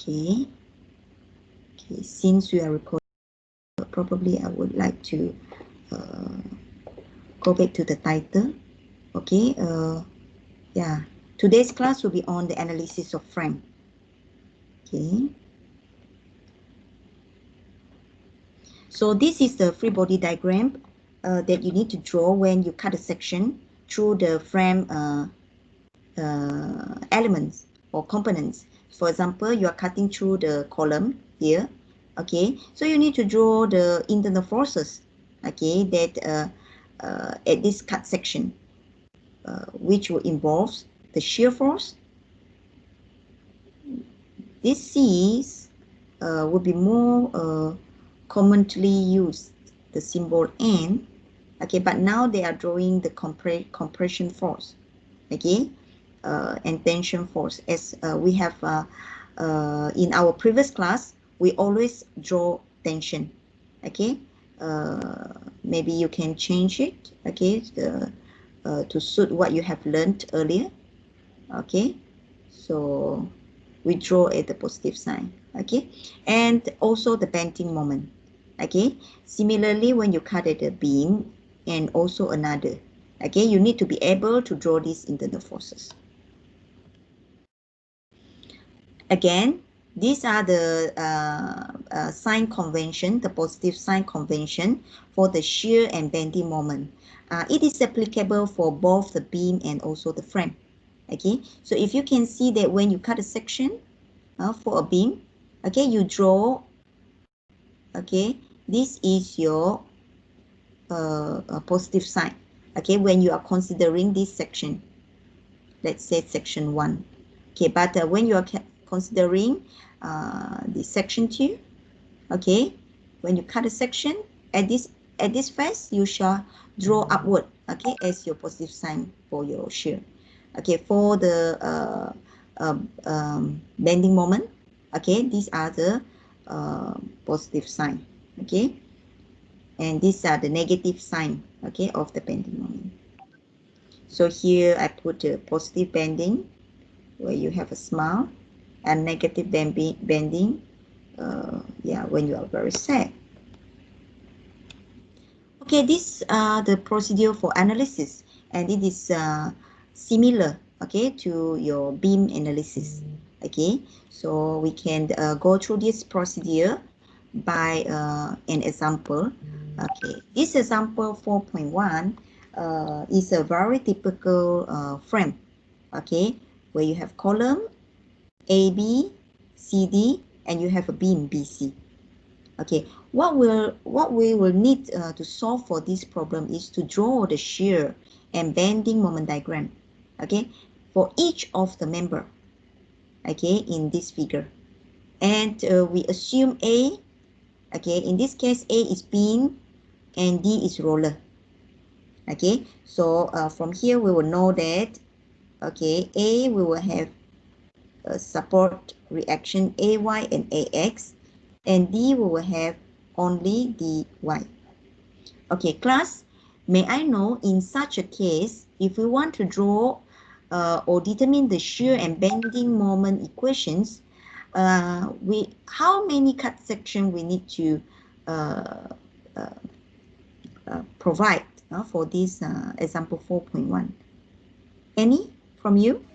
Okay. Okay, since we are recording, probably I would like to go back to the title. Okay, yeah, today's class will be on the analysis of frame. Okay, so this is the free body diagram that you need to draw when you cut a section through the frame elements or components. For example, you are cutting through the column here. Okay, so you need to draw the internal forces, okay, that at this cut section, which will involve the shear force. This C's will be more commonly used, the symbol N. Okay, but now they are drawing the compression force, okay, and tension force. As we have in our previous class, we always draw tension. Okay, maybe you can change it, okay, to suit what you have learned earlier. Okay, so we draw at the positive sign. Okay, and also the bending moment. Okay, similarly, when you cut at a beam and also another, okay, you need to be able to draw these internal forces. Again, these are the sign convention, the positive sign convention for the shear and bending moment. It is applicable for both the beam and also the frame. Okay, so if you can see that when you cut a section for a beam, okay, you draw, okay, this is your positive sign. Okay, when you are considering this section, let's say section 1. Okay, but when you are considering the section 2, okay, when you cut a section at this face, you shall draw upward, okay, as your positive sign for your shear. Okay, for the bending moment, okay, these are the positive sign, okay, and these are the negative sign, okay, of the bending moment. So here I put a positive bending where you have a smile, and negative bending, yeah, when you are very sad. Okay, these are the procedure for analysis, and it is similar, okay, to your beam analysis. Okay, so we can go through this procedure by an example. Okay, this example 4.1 is a very typical frame, okay, where you have column AB, CD, and you have a beam BC. Okay, what we will need to solve for this problem is to draw the shear and bending moment diagram, okay, for each of the member, okay, in this figure. And we assume A, okay, in this case A is beam and D is roller. Okay, so from here we will know that, okay, A we will have support reaction AY and AX, and D we will have only DY. Okay, class, may I know in such a case, if we want to draw or determine the shear and bending moment equations, how many cut section we need to provide for this example 4.1? Any from you?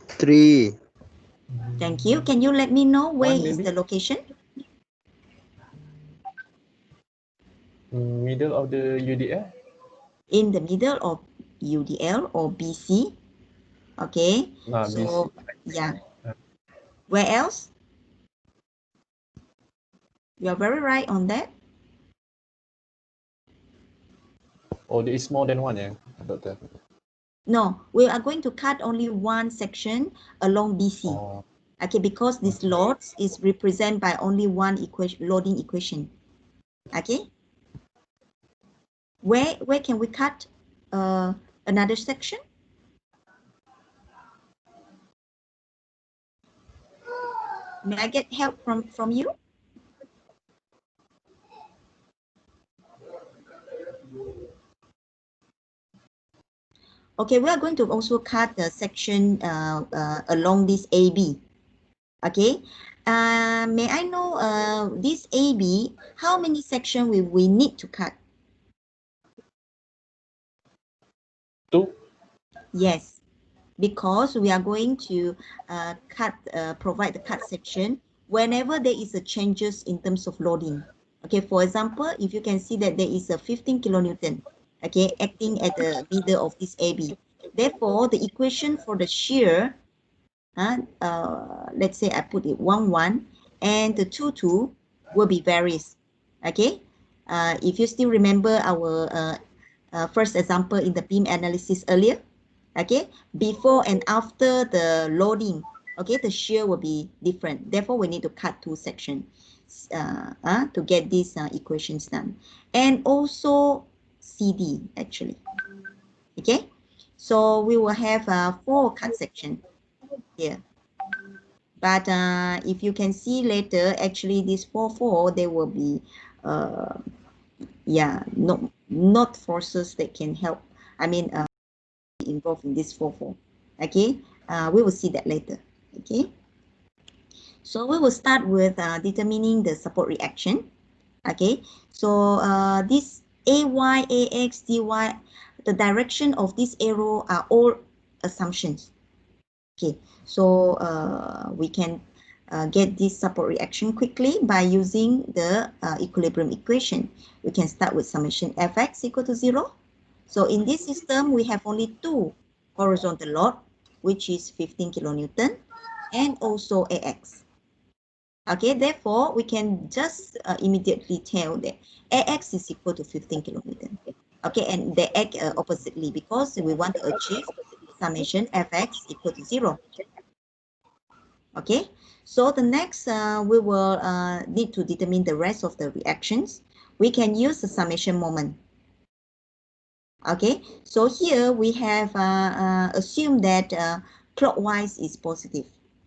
3. Thank you. Can you let me know where is maybe? the location? Middle of the UDL. In the middle of UDL or BC. Okay. So BC. yeah. Where else? You are very right on that. Oh, there is more than one, yeah, doctor. No, we are going to cut only one section along BC. Oh. Okay, because this loads is represented by only one equation, loading equation. Okay. Where can we cut another section? May I get help from you? Okay, we are going to also cut the section along this AB. Okay, may I know this AB, how many sections we need to cut? 2. Yes, because we are going to provide the cut section whenever there is a changes in terms of loading. Okay, for example, if you can see that there is a 15 kilonewton, okay, acting at the middle of this AB. Therefore, the equation for the shear, let's say I put it 1, 1, and the 2, 2 will be various. Okay, if you still remember our first example in the beam analysis earlier, okay, before and after the loading, okay, the shear will be different. Therefore, we need to cut 2 sections to get these equations done. And also CD actually, okay. So we will have 4 cut sections here. But if you can see later, actually this 4, 4, there will be, yeah, not forces that can help. I mean, involved in this 4, 4. Okay, we will see that later. Okay, so we will start with determining the support reaction. Okay, so this AY, AX, DY, the direction of this arrow are all assumptions. Okay, so we can get this support reaction quickly by using the equilibrium equation. We can start with summation Fx equal to 0. So in this system, we have only 2 horizontal load, which is 15 kilonewton, and also AX. Okay, therefore, we can just immediately tell that AX is equal to 15 kilonewton. Okay, and they act oppositely because we want to achieve summation Fx equal to 0. Okay, so the next we will need to determine the rest of the reactions. We can use the summation moment. Okay, so here we have assumed that clockwise is positive,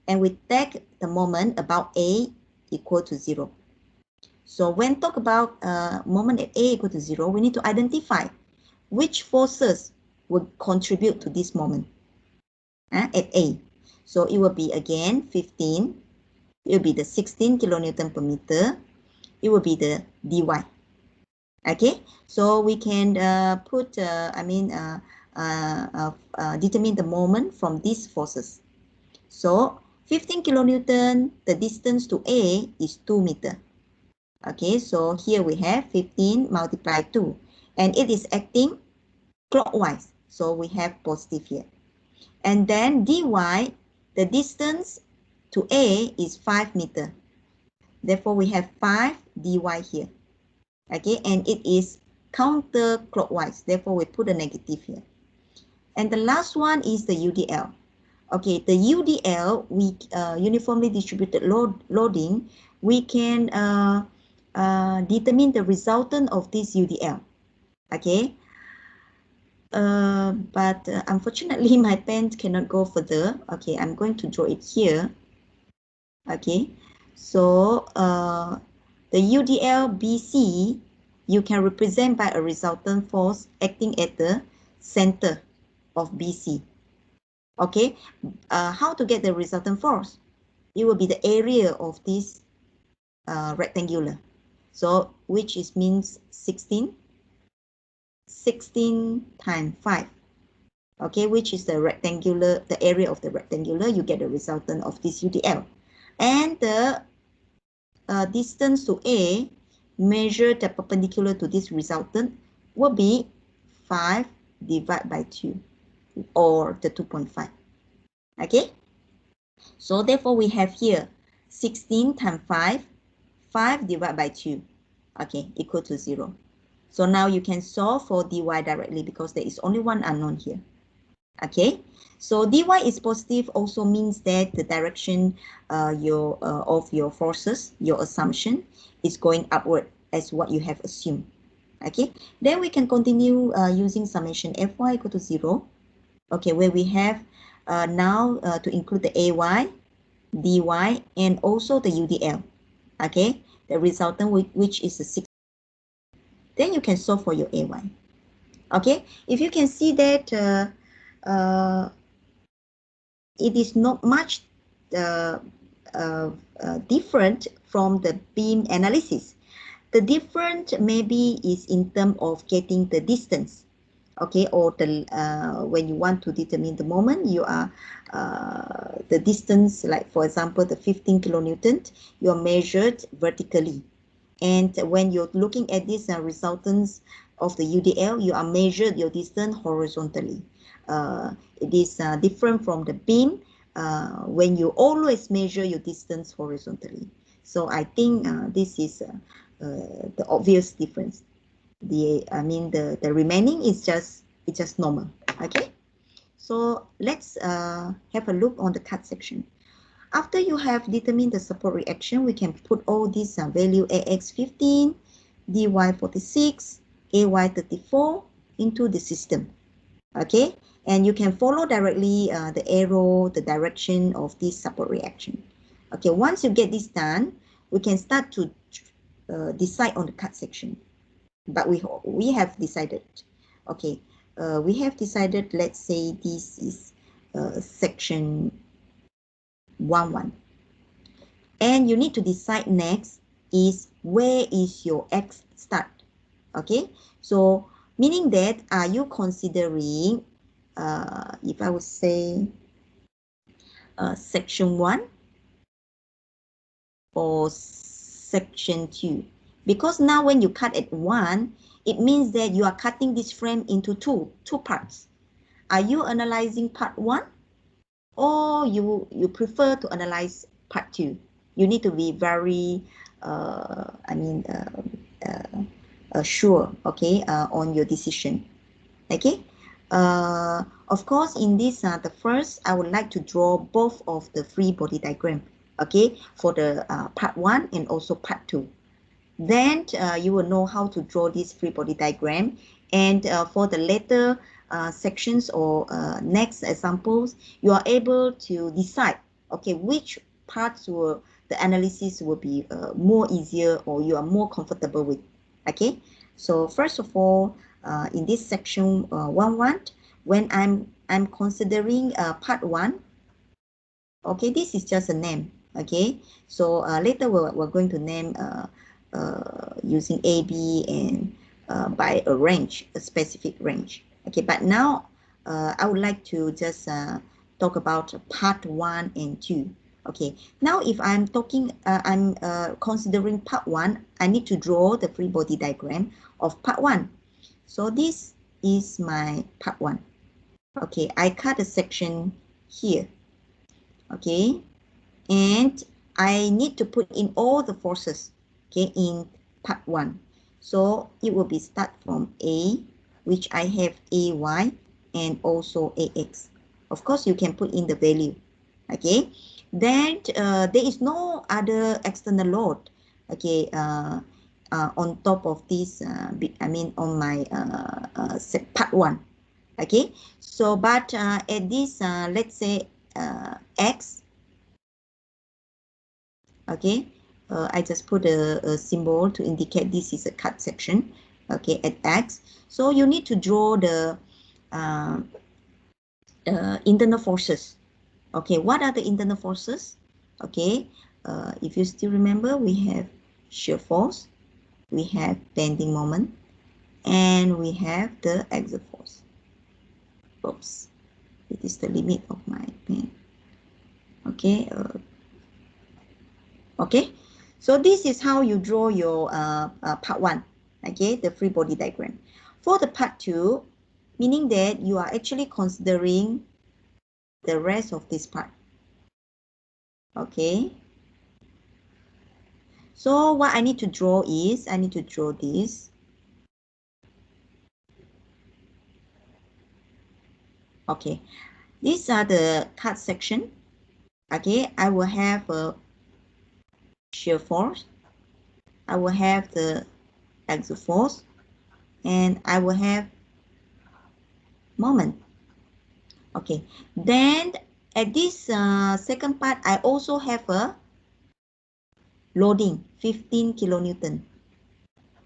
and we take the moment about A equal to 0. So when talk about moment at A equal to 0, we need to identify which forces will contribute to this moment at A. So it will be again 15. It will be the 16 kilonewton per meter. It will be the dy. Okay, so we can determine the moment from these forces. So 15 kilonewton, the distance to A is 2 meter. Okay, so here we have 15 multiplied 2, and it is acting clockwise. So we have positive here. And then dy, the distance to A is 5 meter. Therefore, we have 5 dy here. Okay, and it is counterclockwise. Therefore, we put a negative here. And the last one is the UDL. Okay, the UDL, we uniformly distributed loading, we can determine the resultant of this UDL. Okay, but unfortunately, my pen cannot go further. Okay, I'm going to draw it here. Okay, so the UDL BC, you can represent by a resultant force acting at the center of BC. Okay, how to get the resultant force? It will be the area of this rectangular. So which is means 16 times 5. Okay, which is the rectangular, the area of the rectangular, you get the resultant of this UDL. And the distance to A measured perpendicular to this resultant will be 5 divided by 2, or the 2.5. Okay, so therefore we have here 16 times 5, 5 divided by 2, okay, equal to 0. So now you can solve for dy directly because there is only one unknown here. Okay, so dy is positive also means that the direction of your forces, your assumption, is going upward as what you have assumed. Okay, then we can continue using summation Fy equal to 0. Okay, where we have now to include the Ay, dy, and also the UDL. Okay, the resultant which is the 6. Then you can solve for your Ay. Okay, if you can see that it is not much different from the beam analysis. The difference maybe is in terms of getting the distance, okay, or the when you want to determine the moment, you are the distance, like for example the 15 kilonewton, you are measured vertically, and when you're looking at this resultants of the UDL, you are measured your distance horizontally. It is different from the beam when you always measure your distance horizontally. So I think this is the obvious difference. The remaining is just normal. Okay, so let's have a look on the cut section. After you have determined the support reaction, we can put all these value AX 15, DY 46, AY 34 into the system. Okay, and you can follow directly the arrow, the direction of this support reaction. Okay, once you get this done, we can start to decide on the cut section. But we have decided, okay, we have decided, let's say this is section 1-1. And you need to decide next is where is your X start, okay? So meaning that, are you considering, if I would say section 1 or section 2? Because now when you cut at 1, it means that you are cutting this frame into two parts. Are you analyzing part 1, or you prefer to analyze part 2? You need to be very sure, okay, on your decision. Okay, of course, in this the first, I would like to draw both of the free body diagram, okay, for the part 1 and also part 2. Then you will know how to draw this free body diagram, and for the later sections or next examples, you are able to decide, okay, which parts will the analysis will be more easier or you are more comfortable with. Okay, so first of all, in this section 1-1, when I'm considering part 1, okay, this is just a name. Okay, so later we're going to name using A, B, and by a range, a specific range. Okay, but now I would like to just talk about part 1 and 2. Okay, now if I'm talking, I'm considering part 1, I need to draw the free body diagram of part 1. So this is my part 1. Okay, I cut a section here. Okay, and I need to put in all the forces, okay, in part 1. So it will be start from A, which I have AY and also AX. Of course, you can put in the value. Okay, then there is no other external load, okay, on top of this, on my part 1. Okay, so but at this, let's say X, okay, I just put a symbol to indicate this is a cut section, okay, at X. So you need to draw the internal forces. Okay, what are the internal forces? Okay, if you still remember, we have shear force, we have bending moment, and we have the axial force. Oops, it is the limit of my pen. Okay, okay, so this is how you draw your part 1, okay, the free body diagram. For the part 2, meaning that you are actually considering the rest of this part. Okay, so what I need to draw is, I need to draw this. Okay, these are the cut section. Okay, I will have a shear force, I will have the axial force, and I will have moment. Okay, then at this second part, I also have a loading 15 kilonewton,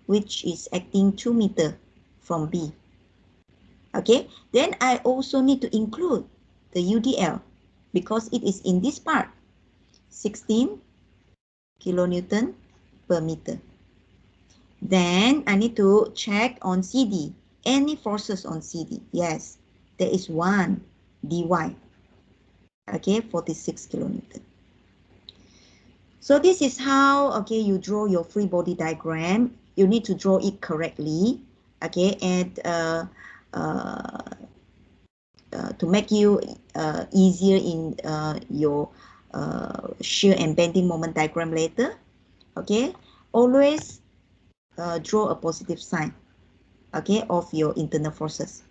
which is acting 2 meters from B. Okay, then I also need to include the UDL because it is in this part, 16 kilonewton per meter. Then I need to check on CD. Any forces on CD? Yes, there is one dy. Okay, 46 kilonewton. So this is how, okay, you draw your free body diagram. You need to draw it correctly, okay, and to make you easier in your shear and bending moment diagram later, okay, always draw a positive sign, okay, of your internal forces.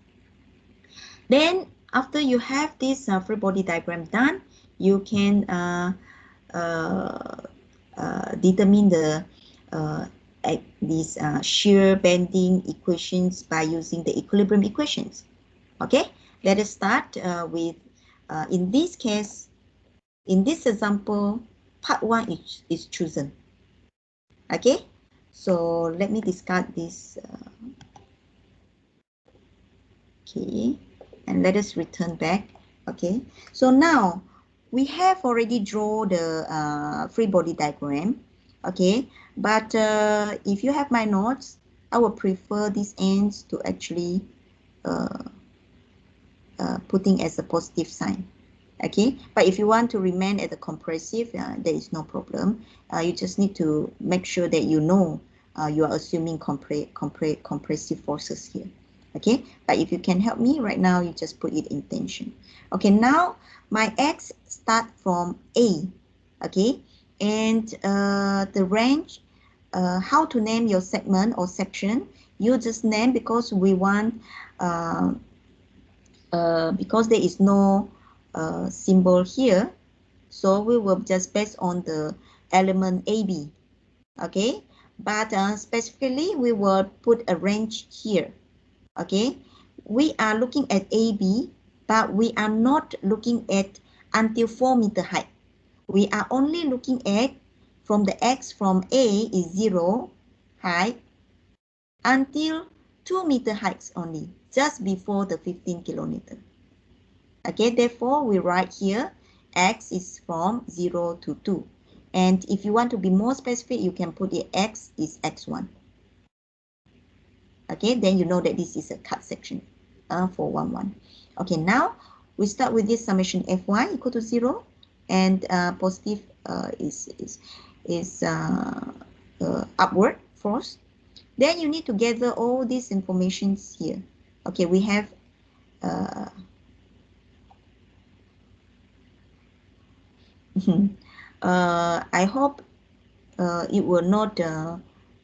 Then after you have this free body diagram done, you can determine the these shear bending equations by using the equilibrium equations. Okay, let us start with, in this case, in this example, part 1 is chosen. Okay, so let me discard this. Okay, and let us return back. Okay, so now we have already drawn the free body diagram. Okay, but if you have my notes, I would prefer these ends to actually putting as a positive sign. Okay, but if you want to remain at the compressive, there is no problem. You just need to make sure that you know you are assuming compressive forces here. Okay, but if you can help me right now, you just put it in tension. Okay, now my x start from A. Okay, and the range, how to name your segment or section, you just name because we want because there is no symbol here, so we will just based on the element AB. Okay, but specifically we will put a range here. Okay, we are looking at AB, but we are not looking at until 4 meter height. We are only looking at from the X from A is 0 height until 2 meter heights only, just before the 15 kilonewton. Okay, therefore we write here x is from 0 to 2. And if you want to be more specific, you can put it x is x1. Okay, then you know that this is a cut section for 1, 1. Okay, now we start with this summation Fy equal to 0, and positive is upward force. Then you need to gather all these informations here. Okay, we have I hope it will not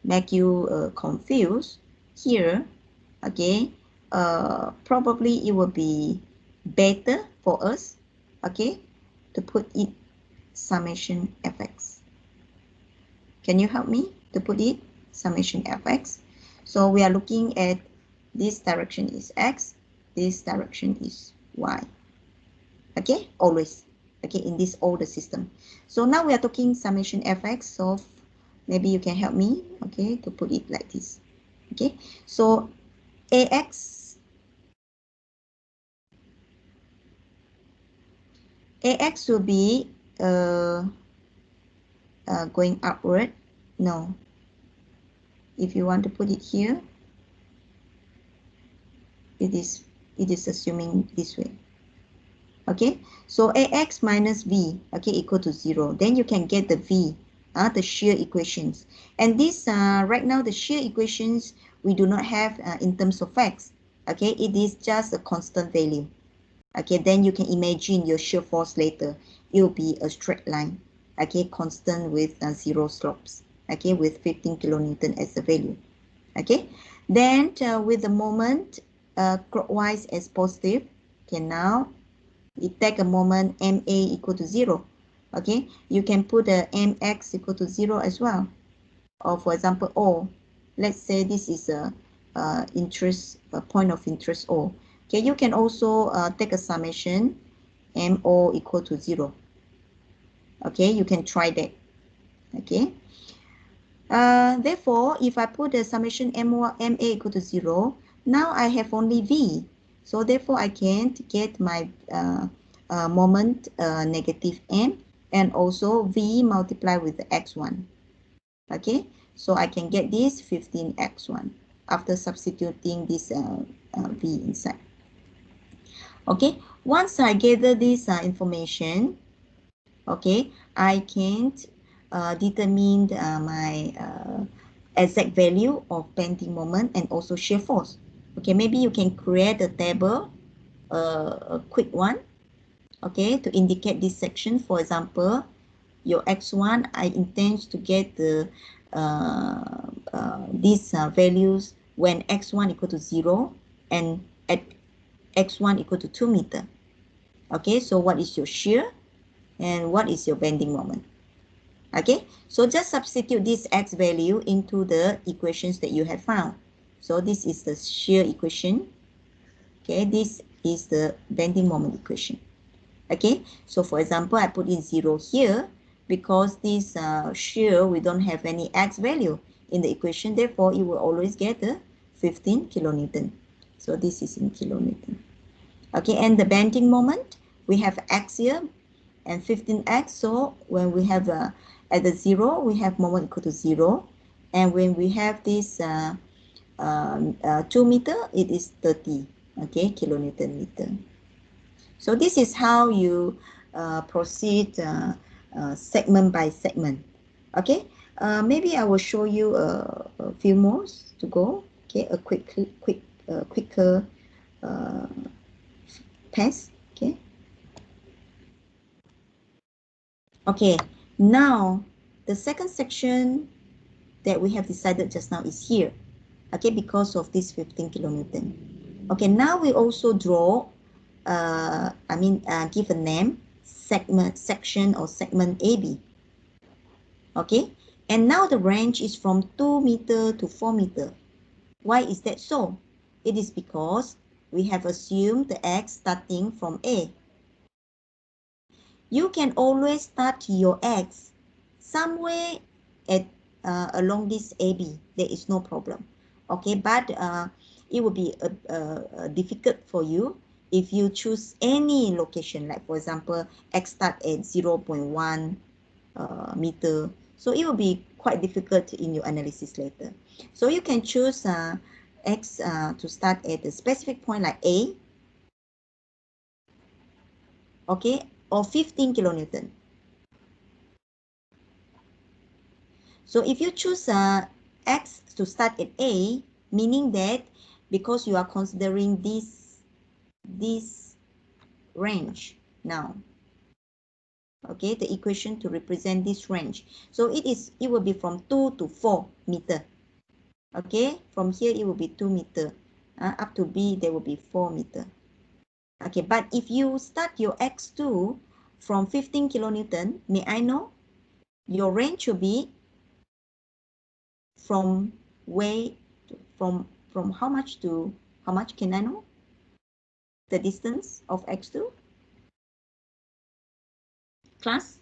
make you confused here. Okay, probably it will be better for us, okay, to put it summation fx. Can you help me to put it summation fx? So we are looking at this direction is x, this direction is y. Okay, always. Okay, in this older system. So now we are talking summation fx, so maybe you can help me, okay, to put it like this. Okay, so ax will be going upward. No, if you want to put it here, it is assuming this way. Okay, so ax minus v, okay, equal to 0. Then you can get the v, the shear equations. And this right now the shear equations we do not have in terms of x. Okay, it is just a constant value. Okay, then you can imagine your shear force later. It will be a straight line. Okay, constant with 0 slopes. Okay, with 15 kilonewton as the value. Okay, then with the moment clockwise as positive. Okay, now we take a moment MA equal to 0. Okay, you can put a MX equal to 0 as well. Or for example, O. Let's say this is a point of interest O. Okay, you can also take a summation MO equal to 0. Okay, you can try that. Okay. Therefore, if I put the summation MA equal to 0, now I have only V. So therefore, I can get my moment negative m, and also v multiplied with the x1. Okay, so I can get this 15x1 after substituting this v inside. Okay, once I gather this information, okay, I can determine my exact value of bending moment and also shear force. Okay, maybe you can create a table, a quick one, okay, to indicate this section. For example, your x1, I intend to get the these values when x1 equal to 0 and at x1 equal to 2 meter. Okay, so what is your shear and what is your bending moment? Okay, so just substitute this x value into the equations that you have found. So this is the shear equation. Okay, this is the bending moment equation. Okay, so for example, I put in 0 here because this shear, we don't have any x value in the equation. Therefore, you will always get a 15 kilonewton. So this is in kilonewton. Okay, and the bending moment, we have x here and 15x. So when we have at the 0, we have moment equal to 0. And when we have this 2 meter, it is 30, okay, kilonewton meter. So this is how you proceed segment by segment. Okay, maybe I will show you a few more to go. Okay, a quicker test. Okay. Okay, now the second section that we have decided just now is here. Okay, because of this 15 kilonewton. Okay, now we also draw, give a name, section or segment AB. Okay, and now the range is from 2 meter to 4 meter. Why is that so? It is because we have assumed the x starting from A. You can always start your x somewhere at along this AB. There is no problem. Okay, but it will be difficult for you if you choose any location, like for example, x start at 0.1 meter. So it will be quite difficult in your analysis later. So you can choose x to start at a specific point like A, okay, or 15 kilonewton. So if you choose x to start at A, meaning that because you are considering this range now, okay, the equation to represent this range. So it will be from 2 to 4 meter. Okay, from here it will be 2 meter. Up to B, there will be 4 meter. Okay, but if you start your x2 from 15 kilonewton, may I know your range will be from where, from how much to how much, can I know the distance of x2? Class?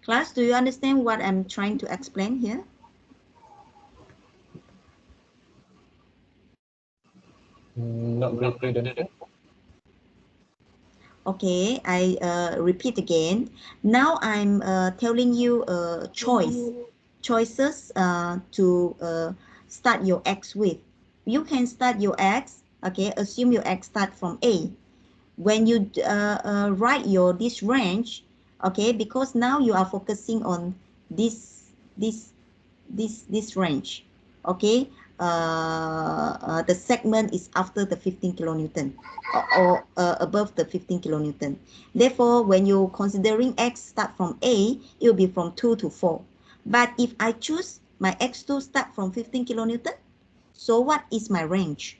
Class, do you understand what I'm trying to explain here? Not greater than 4. Okay, I repeat again. Now I'm telling you choices to start your x with. You can start your x, okay, assume your x start from A. When you write this range, okay, because now you are focusing on this range, okay, the segment is after the 15 kilonewton or above the 15 kilonewton. Therefore, when you're considering x start from A, it will be from 2 to 4. But if I choose my x2 start from 15 kilonewton, so what is my range?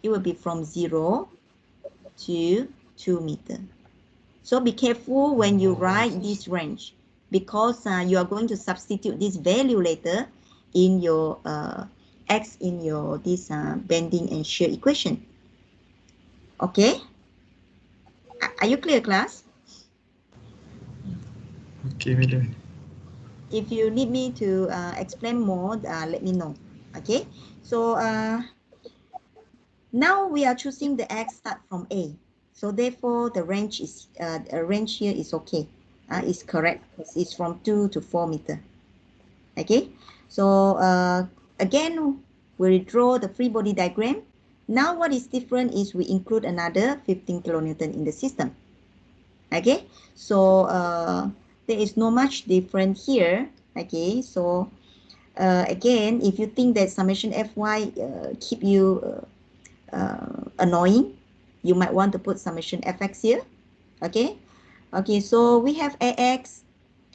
It will be from 0 to 2 meter. So be careful when you write this range, because you are going to substitute this value later in your x in your bending and shear equation. Okay, Are you clear, class? Okay, madam. If you need me to explain more, let me know. Okay, so now we are choosing the x start from A. So therefore, the range here is okay. It's correct. It's from 2 to 4 meter. Okay, so again, we draw the free body diagram. Now what is different is we include another 15 kilonewton in the system. Okay, so there is no much different here. Okay, so again, if you think that summation Fy keep you annoying, you might want to put summation Fx here. Okay, okay, so we have Ax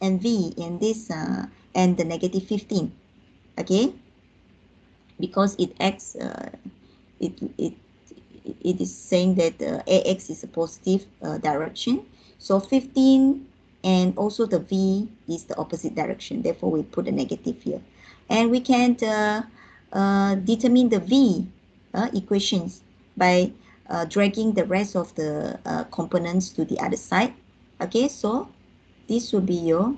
and V in this and the negative 15. Okay, because it acts it is saying that Ax is a positive direction, so 15 and also the V is the opposite direction, therefore we put a negative here. And we can determine the V equations by dragging the rest of the components to the other side. Okay, so this will be your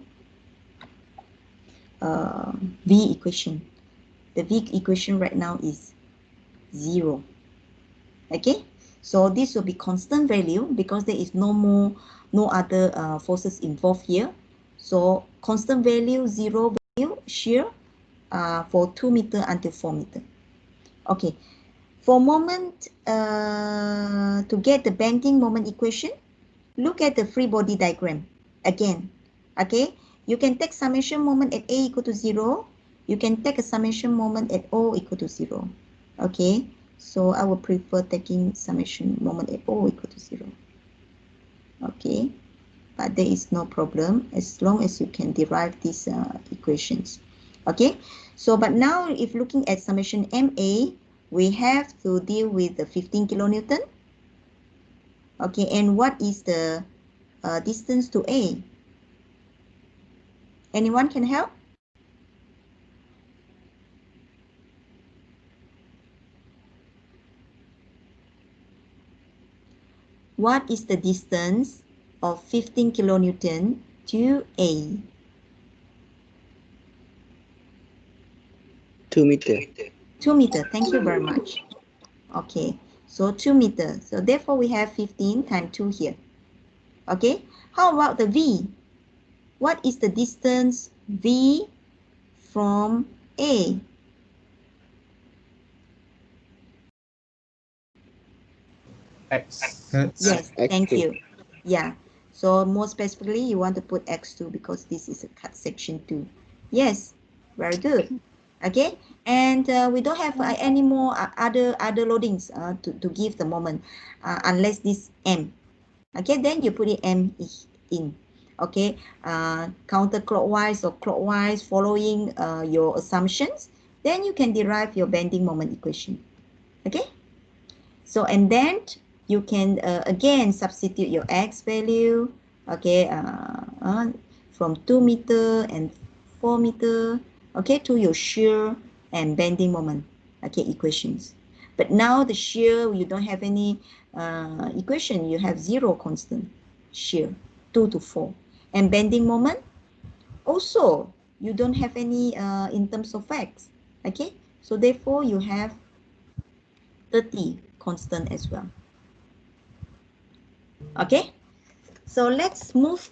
V equation. The V equation right now is 0. Okay, so this will be constant value because there is no other forces involved here. So constant value, 0 value, shear for 2 meter until 4 meter. Okay, for moment, to get the bending moment equation, look at the free body diagram again. Okay, you can take summation moment at A equal to 0. You can take a summation moment at O equal to 0. Okay, so I would prefer taking summation moment at O equal to 0. Okay, but there is no problem as long as you can derive these equations. Okay, so but now if looking at summation MA, we have to deal with the 15 kilonewton. Okay, and what is the distance to A? Anyone can help? What is the distance of 15 kilonewton to A? 2 meter. 2 meter. Thank you very much. Okay, so 2 meter. So therefore we have 15 times 2 here. Okay, how about the V? What is the distance V from A? X. Yes, thank X2. you. Yeah, so more specifically, you want to put X2 because this is a cut section 2. Yes, very good. Okay, and we don't have any more other loadings to give the moment unless this M. Okay, then you put it M in. Okay, counterclockwise or clockwise following your assumptions, then you can derive your bending moment equation. Okay, so and then you can again substitute your X value. Okay, from 2 meter and 4 meter, okay, to your shear and bending moment, okay, equations. But now the shear, you don't have any equation, you have 0 constant shear, 2 to 4. And bending moment, also, you don't have any in terms of X, okay? So therefore, you have 30 constant as well. Okay, so let's move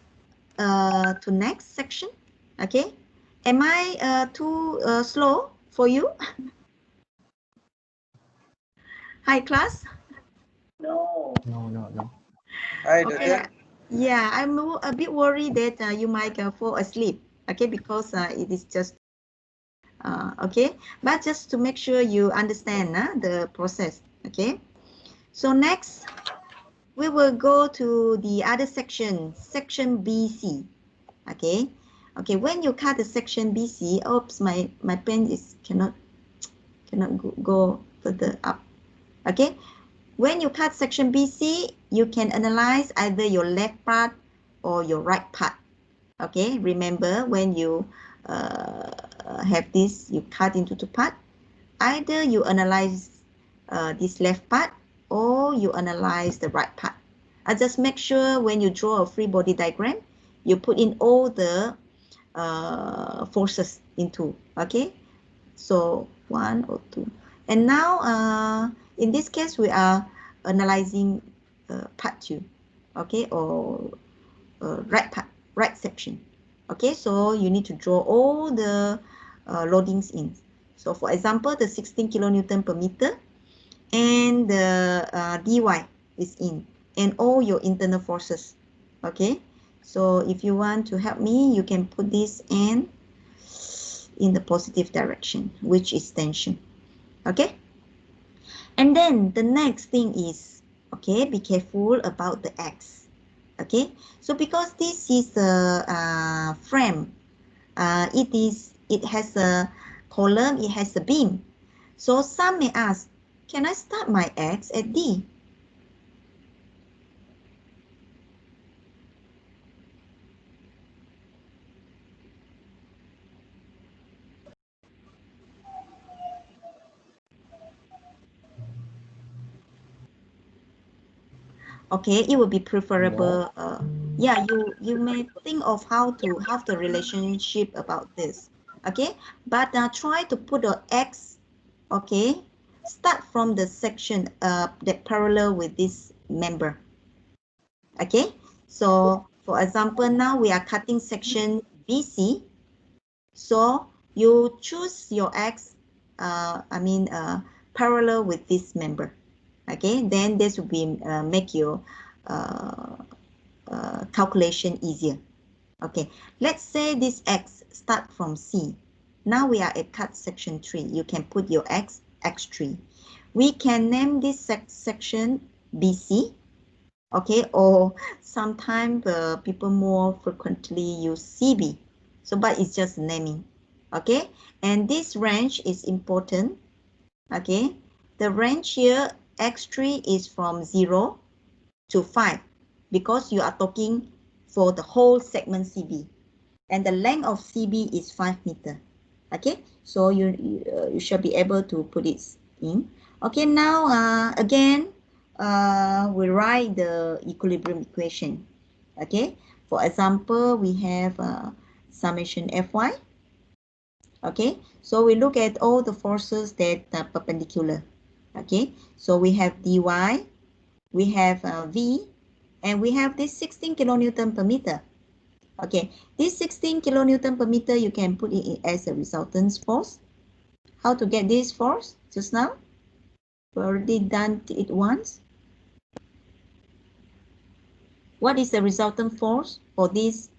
to next section. Okay, am I too slow for you? Hi class. No. Hi, Okay, Doctor. yeah, I'm a bit worried that you might fall asleep. Okay, because it is just okay, but just to make sure you understand the process. Okay, so next we will go to the other section, section BC. Okay, okay, when you cut the section BC, oops, my pen is cannot go further up. Okay, when you cut section BC, you can analyze either your left part or your right part. Okay, remember when you have this, you cut into 2 parts. Either you analyze this left part or you analyze the right part. I just make sure when you draw a free body diagram, you put in all the forces into, okay? So 1 or 2. And now in this case, we are analyzing part 2, okay, or right section. Okay, so you need to draw all the loadings in. So for example, the 16 kilonewton per meter and the dy is in, and all your internal forces. Okay, so if you want to help me, you can put this in the positive direction, which is tension. Okay, and then the next thing is, okay, be careful about the x. Okay, so because this is a frame, it has a column, it has a beam. So some may ask, can I start my x at D? Okay, it would be preferable. Yeah, you may think of how to have the relationship about this. Okay, but try to put a x. Okay, start from the section that parallel with this member. Okay, so for example, now we are cutting section BC. So you choose your x, parallel with this member. Okay, then this will be make your calculation easier. Okay, let's say this x start from C. Now we are at cut section 3. You can put your x, x3. We can name this section BC. Okay, or sometimes people more frequently use CB. So, but it's just naming. Okay, and this range is important. Okay, the range here, x3 is from 0 to 5 because you are talking for the whole segment CB, and the length of CB is 5 meter. Okay, so you should be able to put it in. Okay, now again, we write the equilibrium equation. Okay, for example, we have summation Fy. Okay, so we look at all the forces that are perpendicular. Okay, so we have dy, we have v, and we have this 16 kilonewton per meter. Okay, this 16 kilonewton per meter, you can put it as a resultant force. How to get this force just now? We already done it once. What is the resultant force for this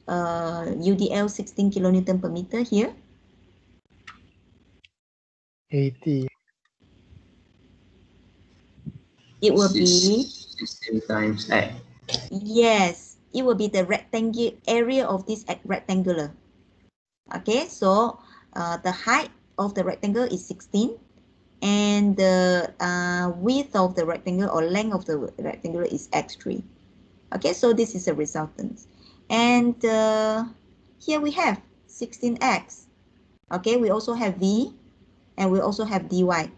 UDL 16 kilonewton per meter here? 80. It will be 16 times A. Yes, it will be the rectangle area of this rectangular. Okay, so the height of the rectangle is 16, and the width of the rectangle or length of the rectangle is x3. Okay, so this is a resultant. And here we have 16x. Okay, we also have v, and we also have dy.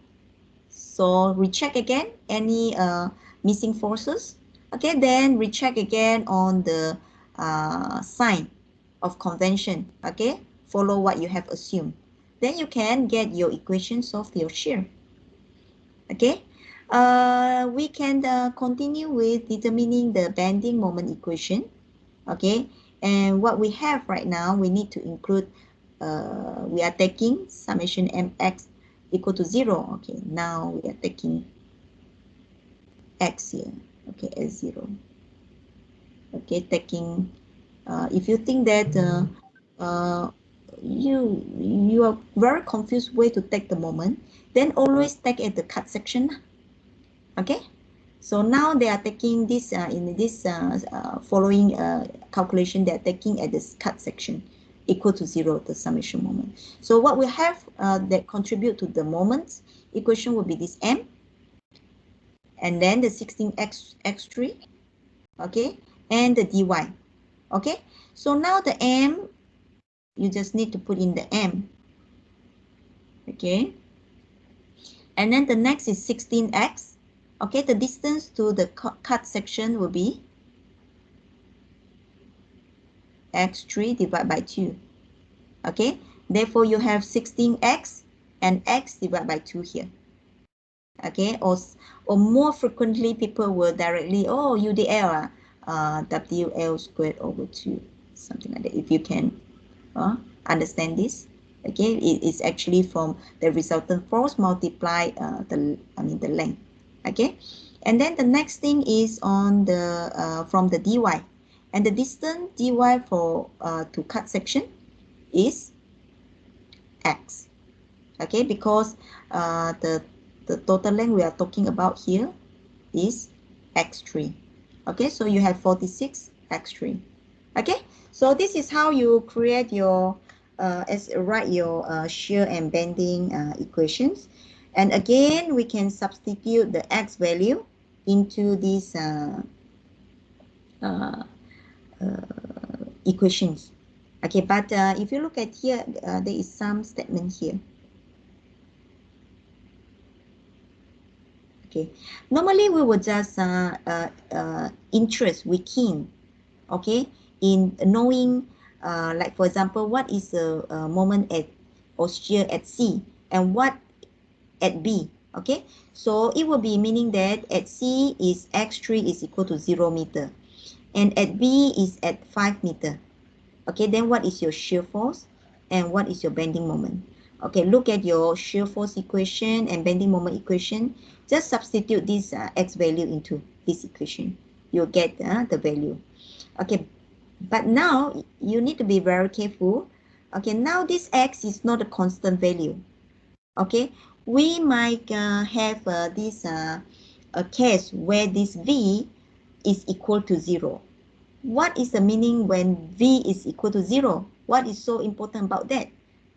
So recheck again any missing forces. Okay, then recheck again on the sign of convention. Okay, follow what you have assumed. Then you can get your equations of your shear. Okay, we can continue with determining the bending moment equation. Okay, and what we have right now, we need to include, we are taking summation mx equal to 0. Okay, now we are taking x here. Okay, as 0. Okay, taking, if you think that you are very confused way to take the moment, then always take at the cut section. Okay, so now they are taking this in this following calculation, they are taking at this cut section equal to 0, the summation moment. So what we have that contribute to the moments equation will be this m, and then the 16x3, okay, and the dy. Okay, so now the m, you just need to put in the m. Okay, and then the next is 16x. Okay, the distance to the cut section will be x3 divided by 2. Okay, therefore you have 16x and x divided by 2 here. Okay, or more frequently people will directly, oh, UDL, WL squared over 2, something like that, if you can understand this. Okay, it is actually from the resultant force multiply the length. Okay, and then the next thing is on the from the dy, and the distance dy for to cut section is x. Okay, because the total length we are talking about here is x3. Okay, so you have 46 x3. Okay, so this is how you create your write your shear and bending equations. And again, we can substitute the x value into these equations. Okay, but if you look at here, there is some statement here. Okay, normally we would just interest, we keen, okay, in knowing, like for example, what is the moment at or shear at C and what at B. Okay, so it will be meaning that at C is x3 is equal to 0 meter and at B is at 5 meter. Okay, then what is your shear force and what is your bending moment? Okay, look at your shear force equation and bending moment equation. Just substitute this x value into this equation. You'll get the value. Okay, but now you need to be very careful. Okay, now this x is not a constant value. Okay, we might have this a case where this v is equal to 0. What is the meaning when v is equal to 0? What is so important about that?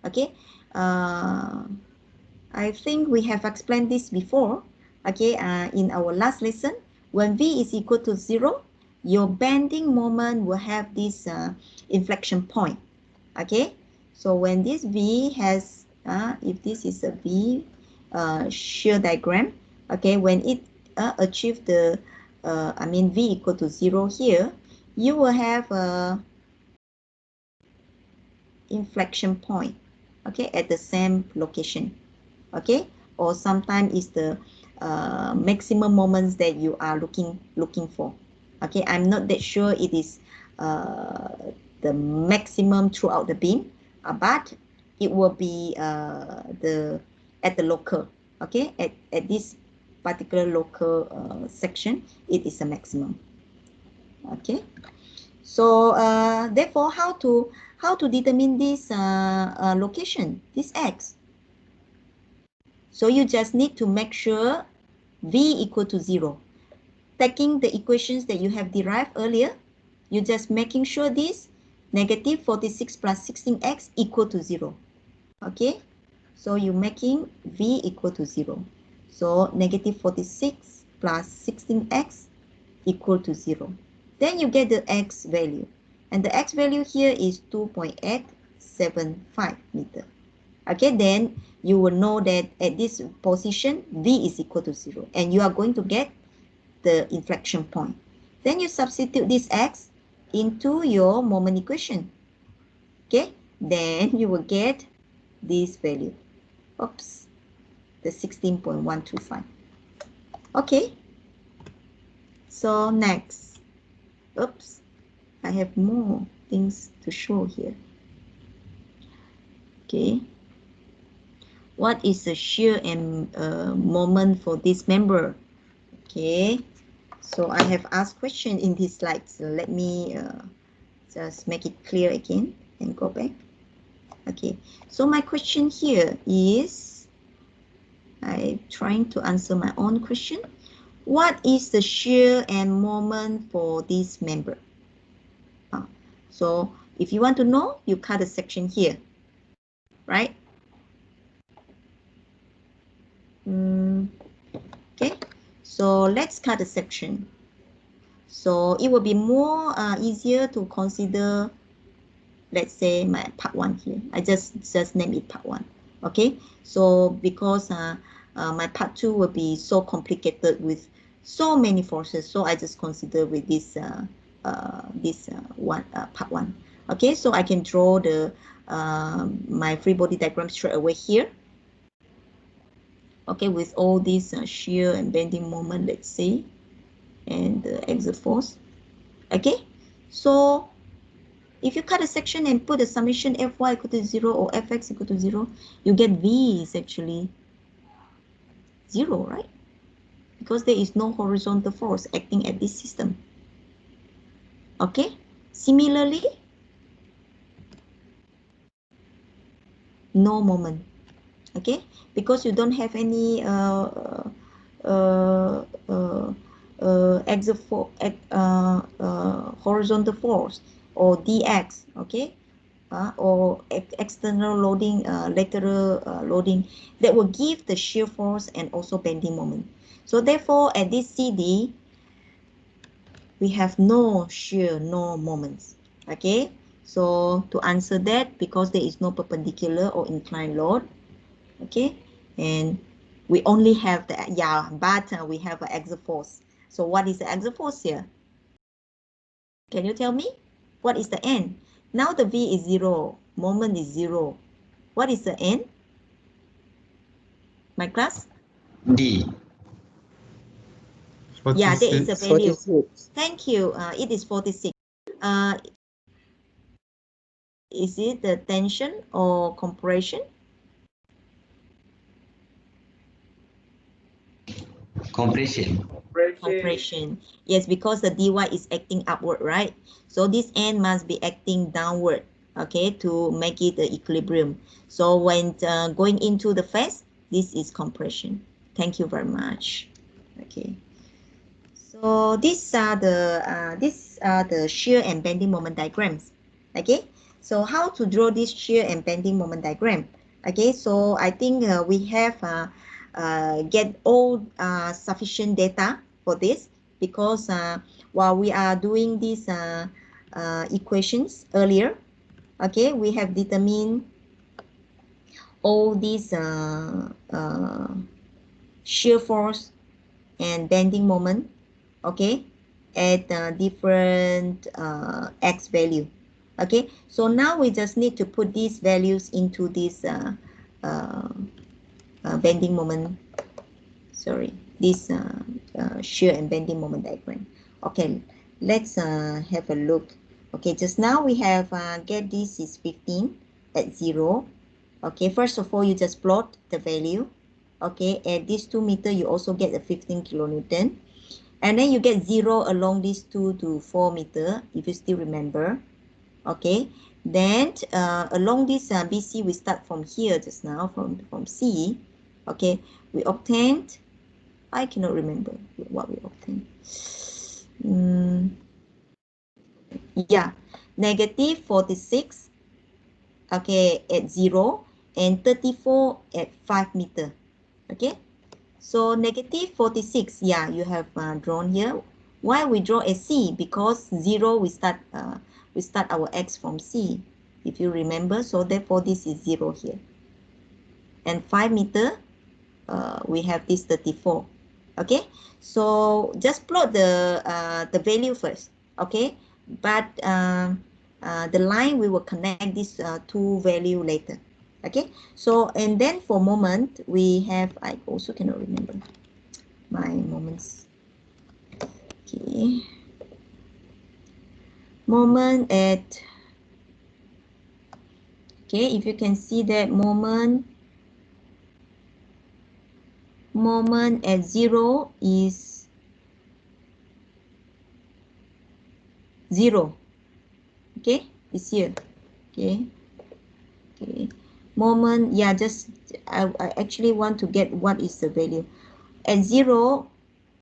Okay, I think we have explained this before. Okay, in our last lesson, when v is equal to 0, your bending moment will have this inflection point. Okay, so when this v has, if this is a v shear diagram, okay, when it achieves the, v equal to 0 here, you will have a inflection point, okay, at the same location, okay, or sometimes it's the maximum moments that you are looking for. Okay, I'm not that sure it is the maximum throughout the beam, but it will be at the local, okay, at this particular local section, it is a maximum. Okay, so therefore how to determine this location, this x? So you just need to make sure v equal to 0. Taking the equations that you have derived earlier, you just making sure this negative 46 plus 16x equal to 0. Okay, so you're making v equal to 0. So negative 46 plus 16x equal to 0. Then you get the x value. And the x value here is 2.875 meter. Okay, then you will know that at this position, v is equal to 0. And you are going to get the inflection point. Then you substitute this x into your moment equation. Okay, then you will get this value. Oops, the 16.125. Okay, so next. Oops, I have more things to show here. Okay, what is the shear and moment for this member? Okay, so I have asked question in this slide. So let me just make it clear again and go back. Okay, so my question here is, I'm trying to answer my own question. What is the shear and moment for this member? So if you want to know, you cut a section here, right? Okay, so let's cut a section. So it will be more easier to consider, let's say my part 1 here. I just name it part 1. Okay, so because my part 2 will be so complicated with so many forces. So I just consider with this part one. Okay, so I can draw the my free body diagram straight away here. Okay, with all these shear and bending moment, let's say, and the exert force. Okay, so if you cut a section and put a summation Fy equal to 0 or Fx equal to 0, you get V is actually 0, right? Because there is no horizontal force acting at this system. Okay, similarly, no moment. Okay, because you don't have any horizontal force or dx, okay, or external loading, lateral loading that will give the shear force and also bending moment. So therefore, at this CD, we have no shear, no moments. Okay, so to answer that, because there is no perpendicular or inclined load, okay, and we only have the, yeah, but we have an exert force. So what is the exert force here? Can you tell me? What is the N? Now the V is 0, moment is 0. What is the N? My class? D. 46. Yeah, there is a value. 46. Thank you. It is 46. Is it the tension or compression? Compression. Compression. Yes, because the dy is acting upward, right? So this end must be acting downward, okay, to make it the equilibrium. So when going into the face, this is compression. Thank you very much. Okay. So these are the shear and bending moment diagrams. Okay. So how to draw this shear and bending moment diagram? Okay. So I think we have get all sufficient data for this, because while we are doing these equations earlier, okay, we have determined all these shear force and bending moment, okay, at different x value. Okay, so now we just need to put these values into this bending moment, sorry, this shear and bending moment diagram. Okay, let's have a look. Okay, just now we have get this is 15 at 0. Okay, first of all, you just plot the value. Okay, at this 2 meter, you also get a 15 kilonewton. And then you get 0 along this 2 to 4 meter, if you still remember. Okay, then along this BC, we start from here just now, from C. Okay, we obtained, I cannot remember what we obtained. Yeah, negative 46, okay, at 0, and 34 at 5 meter. Okay, so negative 46, yeah, you have drawn here. Why we draw as C? Because 0, we start our x from C, if you remember. So therefore, this is 0 here. And 5 meter, we have this 34. Okay, so just plot the value first. Okay, but the line, we will connect this two value later. Okay, so and then for moment, we have, I also cannot remember my moments. Okay, moment at, okay, if you can see that moment at 0 is 0. Okay, it's here. Okay, okay, moment, yeah, just I actually want to get what is the value at 0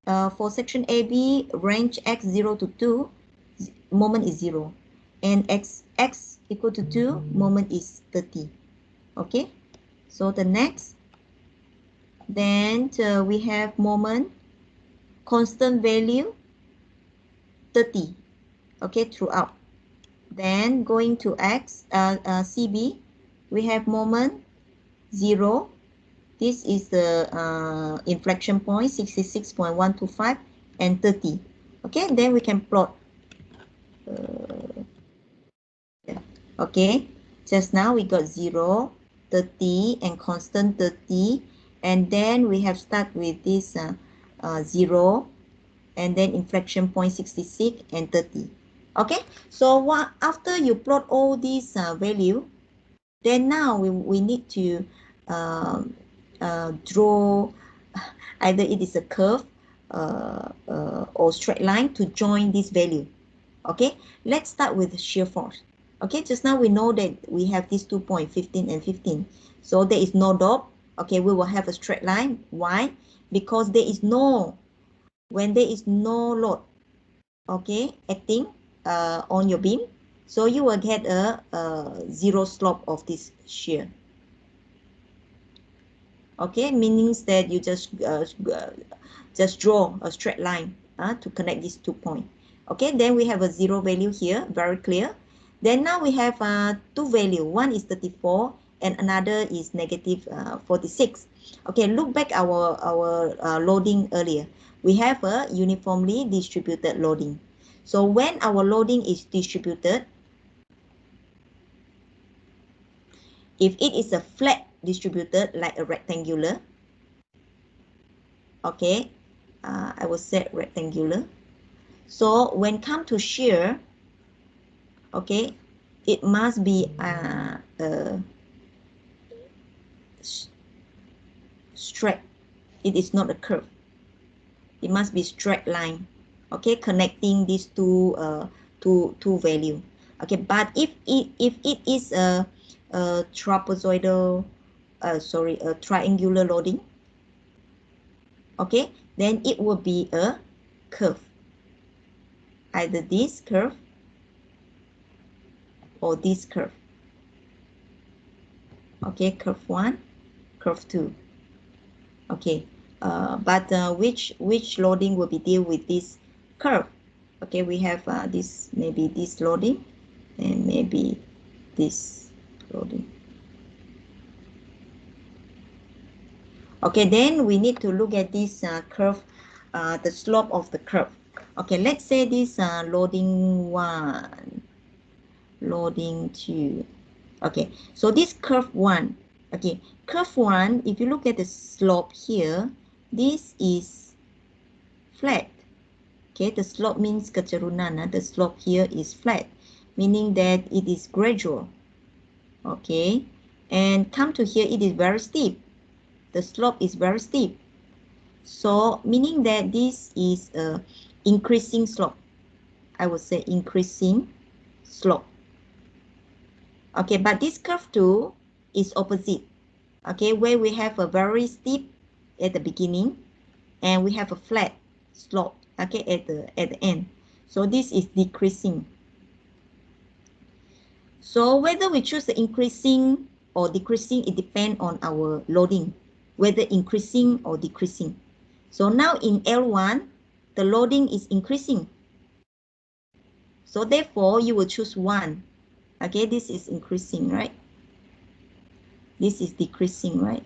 for section AB, range x 0 to 2, moment is 0, and x equal to 2, moment is 30. Okay, so the next, then we have moment constant value 30, okay, throughout. Then going to x CB, we have moment 0. This is the inflection point 66.125, and 30. Okay, then we can plot. Okay, just now we got 0, 30 and constant 30, and then we have start with this 0 and then inflection point 66 and 30. Okay, so what after you plot all these value, then now we need to draw either it is a curve or straight line to join this value. Okay, let's start with shear force. Okay, just now we know that we have these 2 point, 15 and 15. So there is no dot. Okay, we will have a straight line. Why? Because there is no, when there is no load, okay, acting on your beam, so you will get a zero slope of this shear. Okay, meaning that you just draw a straight line to connect these 2 points. Okay, then we have a 0 value here, very clear. Then now we have two value. One is 34 and another is negative 46. Okay, look back our loading earlier. We have a uniformly distributed loading. So when our loading is distributed, if it is a flat distributed like a rectangular, okay, I will say rectangular. So when come to shear, okay, it must be straight. It is not a curve. It must be straight line. Okay, connecting these two value. Okay, but if it is a trapezoidal, a triangular loading, okay, then it will be a curve. Either this curve or this curve. Okay, curve 1, curve 2. Okay, but which loading will be deal with this curve? Okay, we have this, maybe this loading and maybe this loading. Okay, then we need to look at this curve, the slope of the curve. Okay, let's say this loading 1, loading 2. Okay, so this curve 1, okay, curve 1, if you look at the slope here, this is flat. Okay, the slope means keturunan, the slope here is flat, meaning that it is gradual. Okay, and come to here, it is very steep. The slope is very steep. So meaning that this is a increasing slope. I would say increasing slope. Okay, but this curve 2 is opposite. Okay, where we have a very steep at the beginning and we have a flat slope, okay, at the end. So this is decreasing. So whether we choose the increasing or decreasing, it depends on our loading, whether increasing or decreasing. So now in L1, the loading is increasing. So therefore, you will choose 1. Okay, this is increasing, right? This is decreasing, right?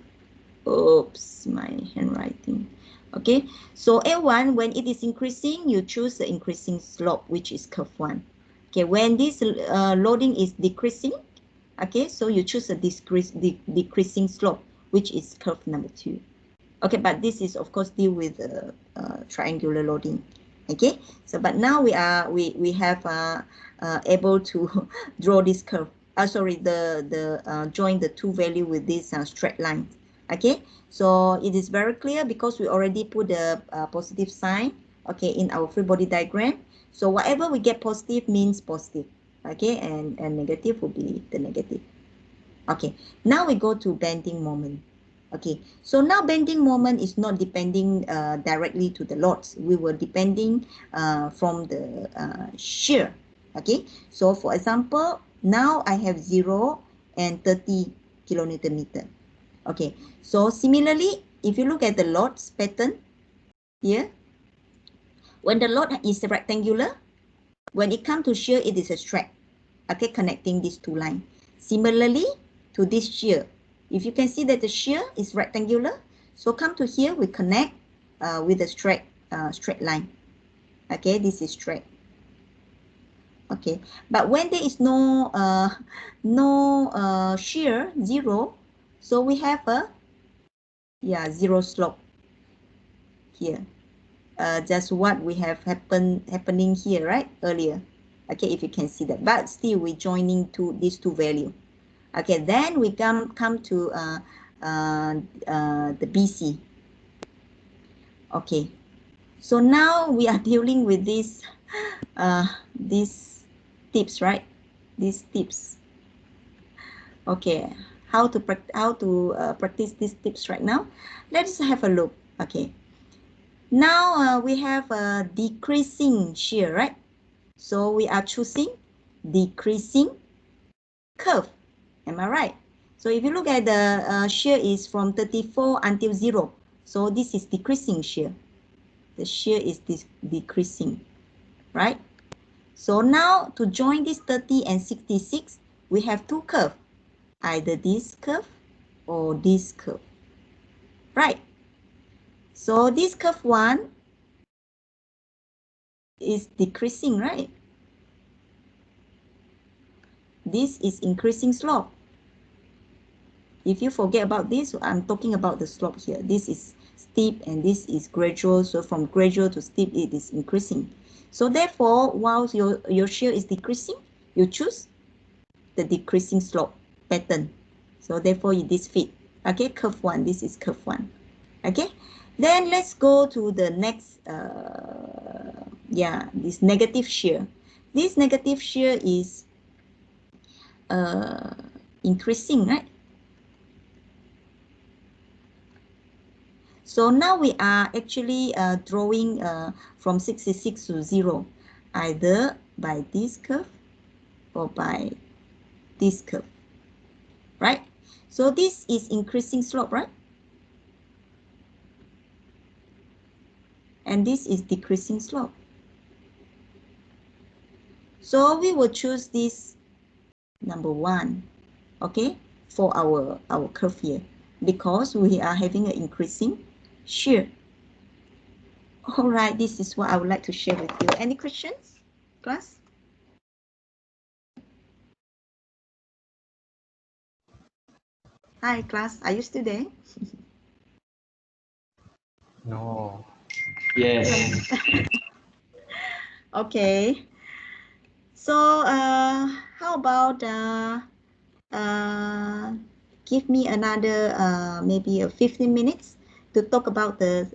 Oops, my handwriting. Okay, so L1, when it is increasing, you choose the increasing slope, which is curve 1. Okay, when this loading is decreasing, okay, so you choose a decreasing slope, which is curve number 2. Okay, but this is of course deal with triangular loading. Okay, so but now we have able to draw this curve. Sorry, join the two value with this straight line. Okay, so it is very clear because we already put the positive sign, okay, in our free body diagram. So whatever we get positive means positive, okay, and negative will be the negative. Okay, now we go to bending moment. Okay, so now bending moment is not depending directly to the loads. We were depending from the shear. Okay, so for example, now I have 0 and 30 kilonewton meter. Okay, so similarly, if you look at the loads pattern here, when the load is rectangular, when it comes to shear, it is a straight. Okay, connecting these two lines. Similarly to this shear, if you can see that the shear is rectangular, so come to here, we connect with a straight line. Okay, this is straight. Okay, but when there is no shear, zero, so we have a zero slope here. Just what we have happening here, right, earlier. Okay, if you can see that, but still we joining these two value. Okay, then we come to the BC. Okay, so now we are dealing with these tips, right? These tips. Okay, how to practice these tips right now? Let's have a look. Okay, now we have a decreasing shear, right? So we are choosing decreasing curve. Am I right? So if you look at the shear is from 34 until 0. So this is decreasing shear. The shear is decreasing, right? So now to join this 30 and 66, we have two curves. Either this curve or this curve, right? So this curve 1 is decreasing, right? This is increasing slope. If you forget about this, I'm talking about the slope here. This is steep and this is gradual. So from gradual to steep, it is increasing. So therefore, while your shear is decreasing, you choose the decreasing slope pattern. So therefore, this fit. Okay, curve 1. This is curve 1. Okay, then let's go to the next. This negative shear. This negative shear is increasing, right? So now we are actually drawing from 66 to 0, either by this curve or by this curve, right? So this is increasing slope, right? And this is decreasing slope. So we will choose this number 1, okay, for our curve here, because we are having an increasing shear. All right, this is what I would like to share with you. Any questions, class? Hi, class. Are you still there? No. Yes. Okay. So, how about give me another maybe 15 minutes to talk about the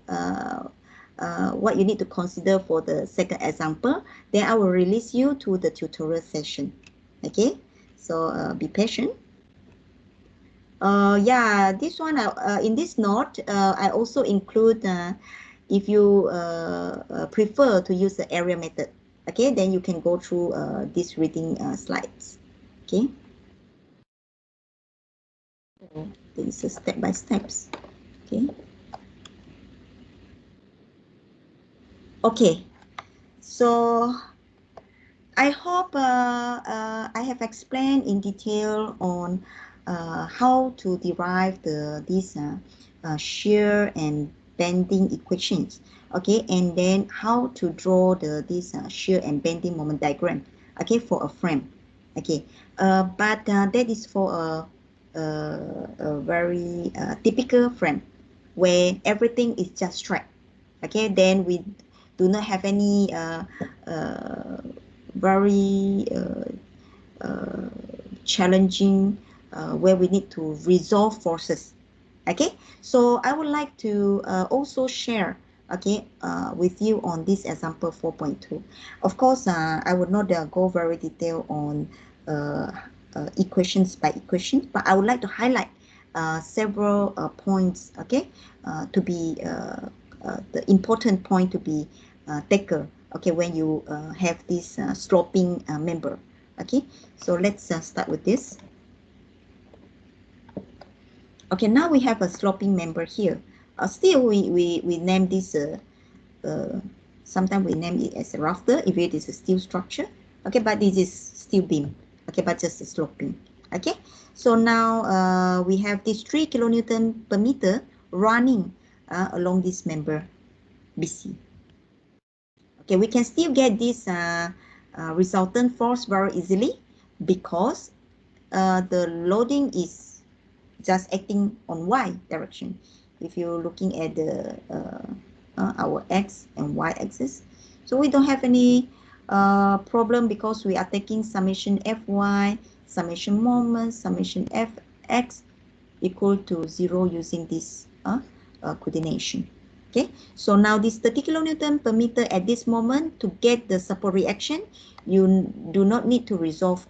what you need to consider for the second example. Then I will release you to the tutorial session. Okay. So be patient. Yeah, this one in this note, I also include if you prefer to use the area method, okay, then you can go through these reading slides, okay. So there is a step by steps, okay. Okay, so I hope I have explained in detail on how to derive these shear and bending equations, okay, and then how to draw this shear and bending moment diagram, okay, for a frame, okay, but that is for a very typical frame where everything is just straight, okay, then we do not have any very challenging where we need to resolve forces, okay. So I would like to also share, okay, with you on this example 4.2. Of course, I would not go very detailed on equations by equations, but I would like to highlight several points, okay, to be the important point to be tackled, okay, when you have this sloping member, okay. So let's start with this. Okay, now we have a sloping member here. Still, we name this, sometimes we name it as a rafter if it is a steel structure. Okay, but this is steel beam. Okay, but just a sloping. Okay, so now we have this 3 kilonewton per meter running along this member BC. Okay, Okay, we can still get this resultant force very easily because the loading is just acting on y direction. If you're looking at the our x and y axis, so we don't have any problem because we are taking summation Fy, summation moment, summation Fx equal to 0 using this coordination. Okay, so now this 30 kilonewton per meter at this moment, to get the support reaction, you do not need to resolve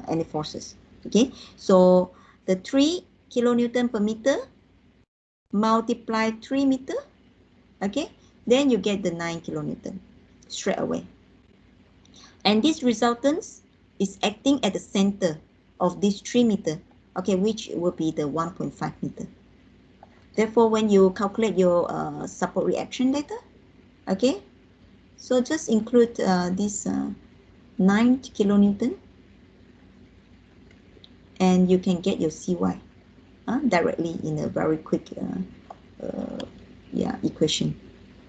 any forces. Okay, so the 3 kilonewton per meter multiply 3 meter, okay, then you get the 9 kilonewton straight away. And this resultance is acting at the center of this 3 meter, okay, which will be the 1.5 meter. Therefore, when you calculate your support reaction later, okay, so just include this 9 kilonewton and you can get your Cy directly in a very quick equation,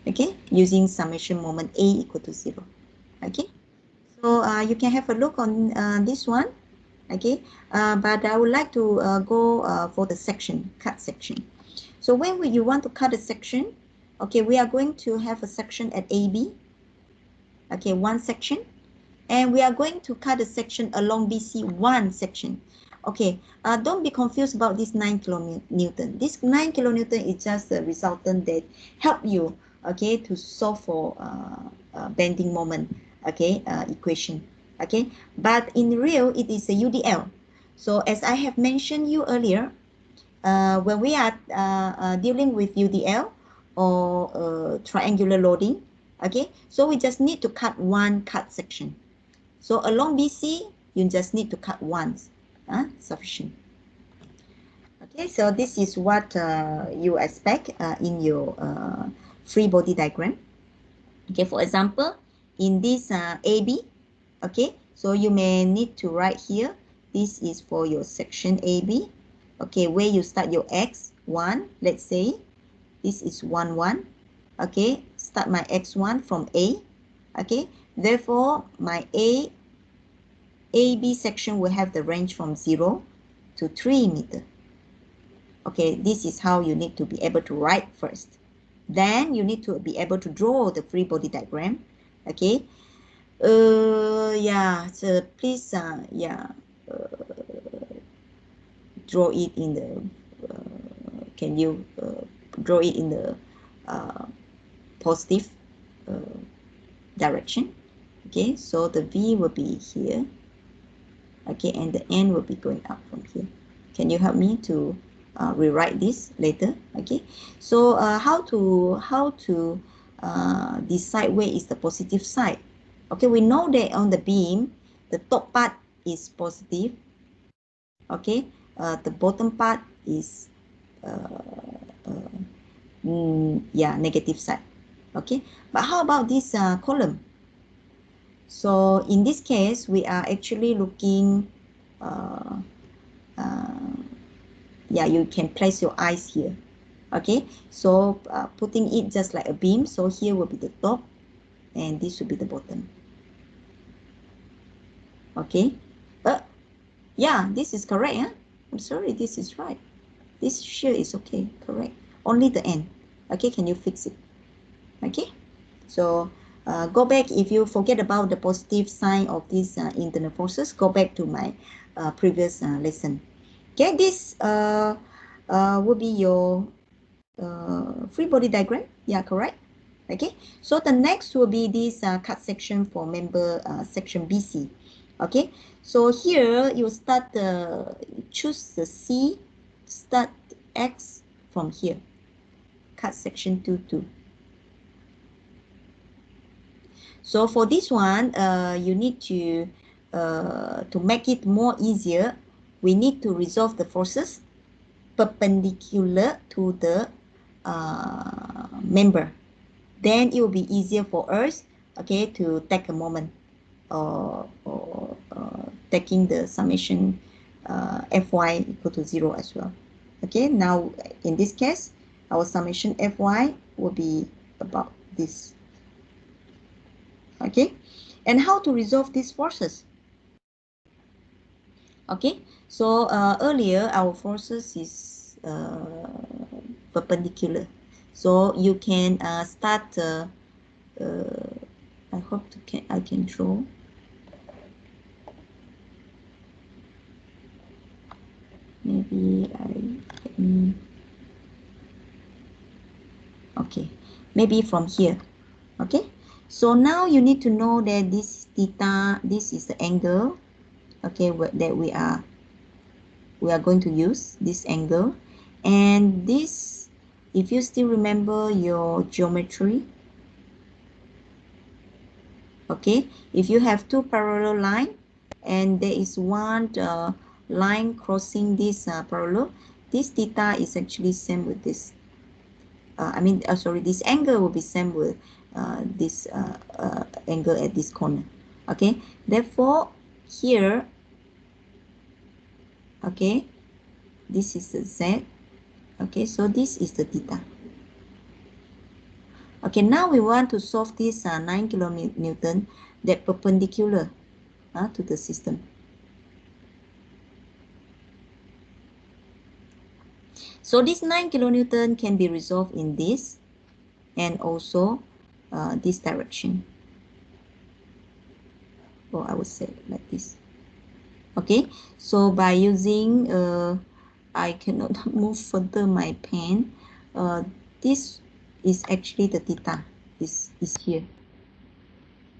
okay, using summation moment A equal to 0. Okay, so you can have a look on this one. Okay, but I would like to go for the section, cut section. So when you want to cut a section, okay, we are going to have a section at AB, okay, one section, and we are going to cut a section along BC, one section. Okay, don't be confused about this 9 kilonewton. This 9 kilonewton is just the resultant that help you, okay, to solve for bending moment, okay, equation, okay. But in real, it is a UDL. So as I have mentioned you earlier, when we are dealing with UDL or triangular loading, okay, so we just need to cut one cut section. So along BC, you just need to cut once, sufficient. Okay, so this is what you expect in your free body diagram. Okay, for example, in this AB, okay, so you may need to write here, this is for your section AB, okay, where you start your X1, let's say, this is 1, 1, okay, start my X1 from A, okay, therefore my AB section will have the range from 0 to 3 meter. Okay, this is how you need to be able to write first. Then you need to be able to draw the free body diagram. Okay, yeah, so please draw it in the can you draw it in the positive direction. Okay, so the V will be here, okay, and the N will be going up from here. Can you help me to rewrite this later? Okay, so how to decide where is the positive side? Okay, we know that on the beam, the top part is positive. Okay, the bottom part is negative side. Okay, but how about this column? So in this case, we are actually looking. You can place your eyes here. Okay, so putting it just like a beam. So here will be the top, and this will be the bottom. Okay, yeah, this is correct. I'm sorry, this is right. This shear is okay, correct. Only the end. Okay, can you fix it? Okay, so go back if you forget about the positive sign of these internal forces. Go back to my previous lesson. Okay, this will be your free body diagram. Yeah, correct. Okay, so the next will be this cut section for member section BC. Okay, so here you start choose the C, start X from here, cut section 2, 2. So for this one, you need to make it more easier, we need to resolve the forces perpendicular to the member. Then it will be easier for us, okay, to take a moment or taking the summation Fy equal to 0 as well. Okay, now in this case, our summation Fy will be about this. Okay, and how to resolve these forces? Okay, so earlier our forces is perpendicular, so you can start. I hope I can draw. Maybe I can. Okay, maybe from here. Okay, so now you need to know that this theta, this is the angle. Okay, that we are going to use this angle, and this, if you still remember your geometry, okay, if you have two parallel line and there is one line crossing this parallel, this theta is actually same with this sorry, this angle will be same with this angle at this corner. Okay, therefore here, okay, this is the Z. Okay, so this is the theta. Okay, now we want to solve this 9 kilonewton that perpendicular to the system. So this 9 kilonewton can be resolved in this and also this direction. Or I would say like this. Okay, so by using, I cannot move further my pen. This is actually the theta. This is here.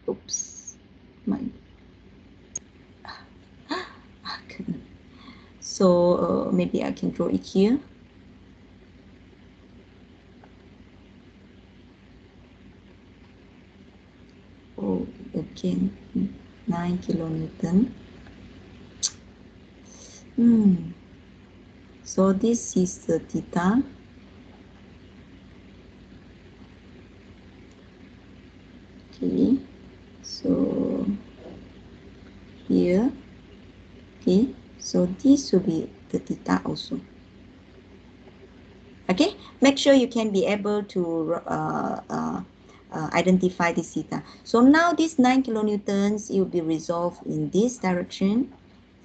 Oops, my. So maybe I can draw it here. Oh, again, 9 kilonewton. So this is the theta. Okay, so here, okay, so this will be the theta also. Okay, make sure you can be able to identify this theta. So now this 9 kilonewtons, it will be resolved in this direction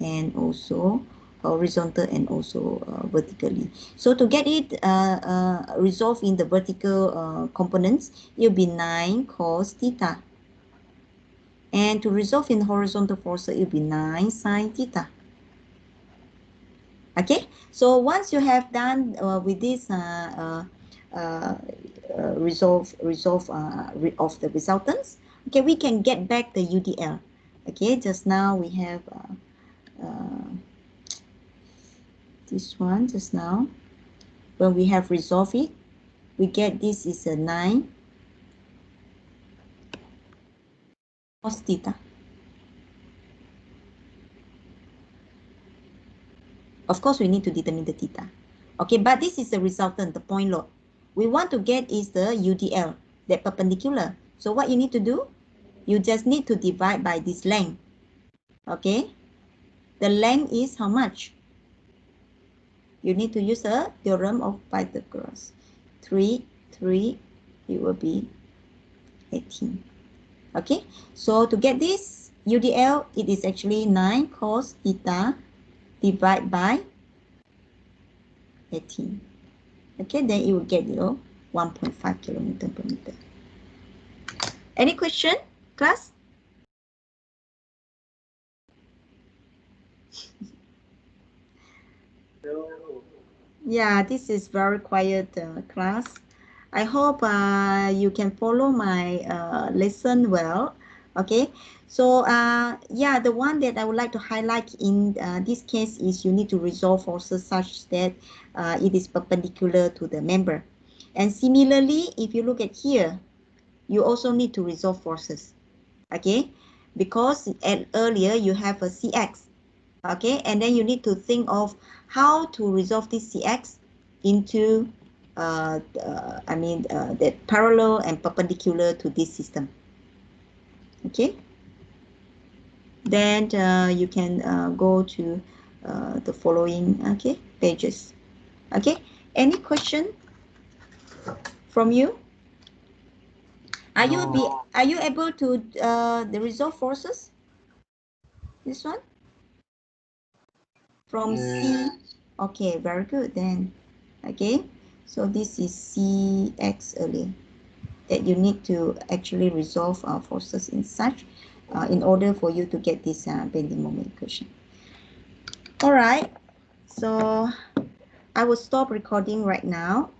and also horizontal and also vertically. So to get it resolved in the vertical components, it will be 9 cos theta. And to resolve in horizontal force, it will be 9 sine theta. Okay, so once you have done with this resolve of the resultants, okay, we can get back the UDL. Okay, just now we have this one just now. When we have resolved it, we get this is a 9 cos theta. Of course, we need to determine the theta. Okay, but this is the resultant, the point load. We want to get is the UDL, that perpendicular. So what you need to do? You just need to divide by this length. Okay, the length is how much? You need to use a theorem of Pythagoras. 3, it will be 18. Okay, so to get this UDL, it is actually 9 cos theta divided by 18. Okay, then you will get 1.5 kilonewton per meter. Any question, class? Yeah, this is very quiet class. I hope you can follow my lesson well. Okay, so yeah, the one that I would like to highlight in this case is you need to resolve forces such that it is perpendicular to the member. And similarly, if you look at here, you also need to resolve forces. Okay, because earlier you have a CX. Okay, and then you need to think of how to resolve this CX into that parallel and perpendicular to this system. Okay, then you can go to the following pages. Okay, any question from you? Are you able to the resolve forces? This one? From C. Okay, very good then. Okay, so this is Cx earlier that you need to actually resolve forces in such in order for you to get this bending moment equation. All right, so I will stop recording right now.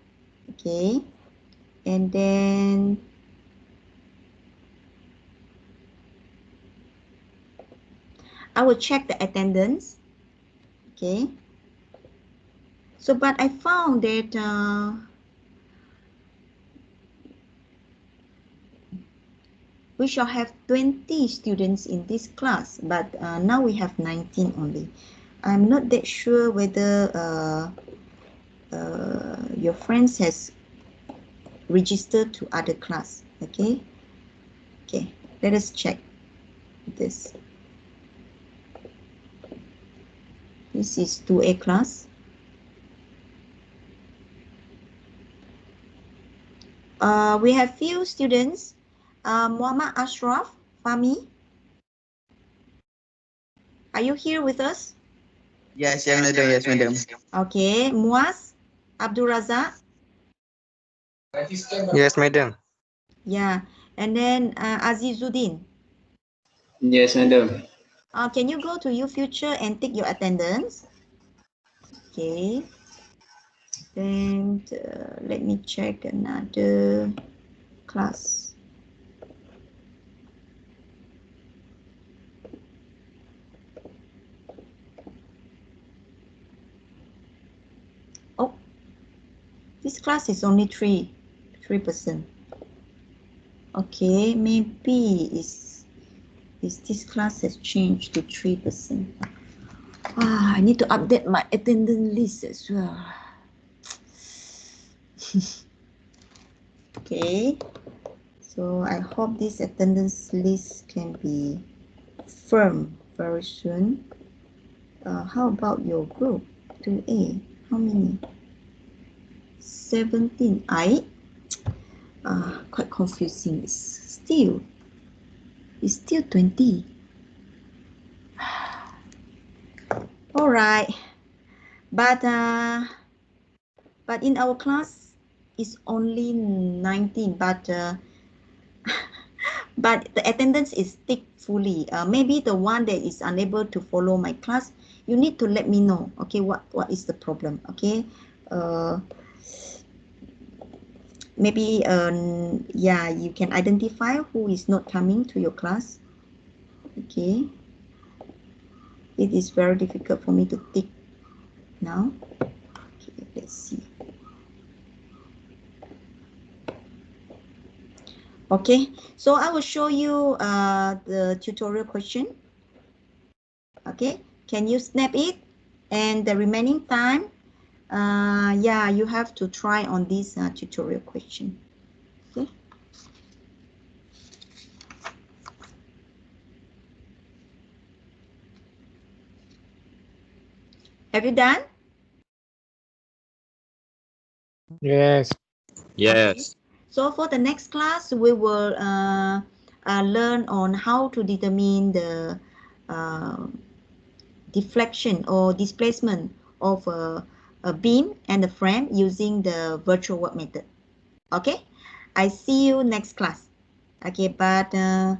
Okay, and then I will check the attendance. Okay, so but I found that we shall have 20 students in this class, but now we have 19 only. I'm not that sure whether your friends has registered to other class. Okay, let us check this. This is 2A class. We have few students. Muhammad Ashraf, Fahmi, are you here with us? Yes, madam. Yes, madam. Okay, Muaz, Abdul Razak. Yes, madam. Yeah, and then Azizuddin. Yes, madam. Can you go to YouFuture and take your attendance? Okay. Then let me check another class. Oh, this class is only 3%. Okay, maybe is this class has changed to 3%. I need to update my attendance list as well. Okay, so I hope this attendance list can be firm very soon. How about your group 2A? How many? 17. Quite confusing. It's still 20. All right, but in our class it's only 19, but but the attendance is ticked fully. Maybe the one that is unable to follow my class, you need to let me know. Okay, what is the problem? Okay, maybe yeah, you can identify who is not coming to your class. Okay, it is very difficult for me to tick now. Okay, let's see. Okay, so I will show you the tutorial question. Okay, can you snap it? And the remaining time, yeah, you have to try on this tutorial question. Okay. Have you done? Yes. Yes. So for the next class, we will learn on how to determine the deflection or displacement of a beam and a frame using the virtual work method. Okay, I see you next class. Okay, but at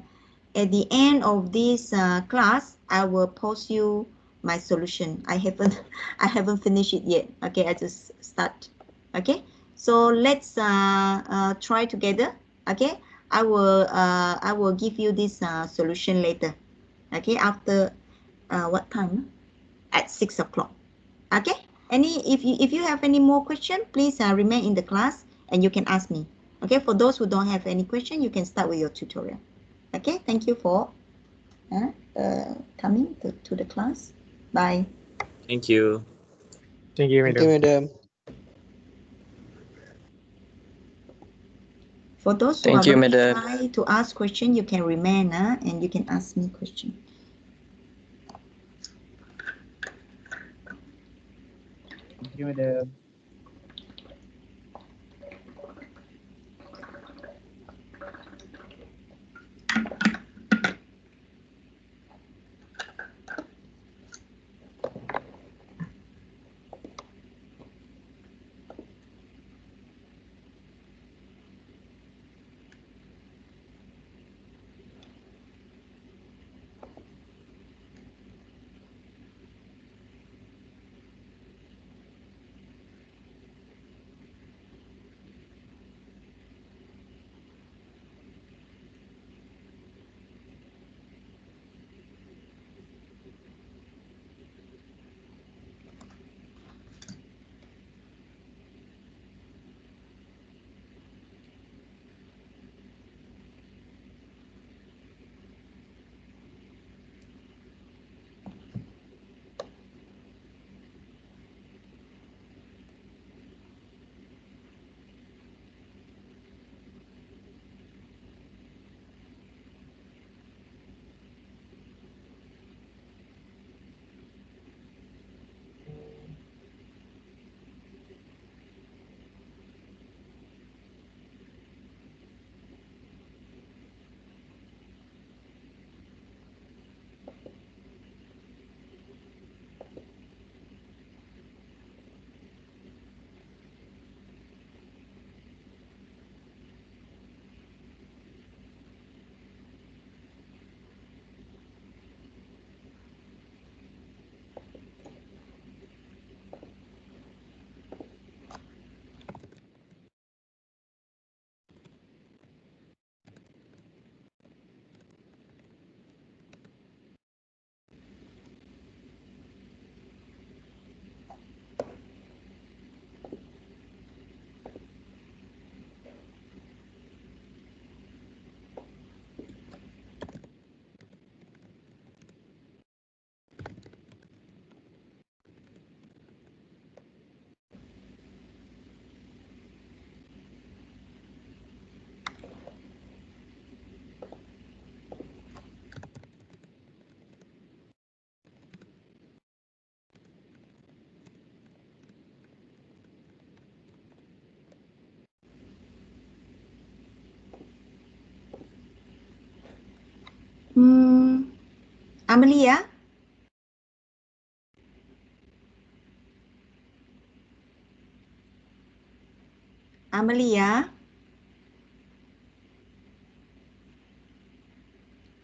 the end of this class, I will post you my solution. I haven't finished it yet. Okay, I just start. Okay, so let's try together. Okay, I will give you this solution later. Okay, after what time? At 6 o'clock. Okay. If you have any more question, please remain in the class and you can ask me. Okay. For those who don't have any question, you can start with your tutorial. Okay. Thank you for coming to the class. Bye. Thank you. Thank you, madam. madam. For those who Thank are you, very madam. shy to ask question, you can remain and you can ask me question. Thank you, madam. Amelia? Amelia?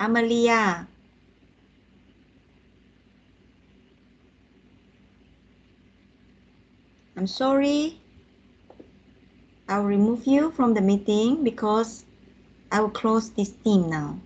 Amelia? I'm sorry. I'll remove you from the meeting because I will close this team now.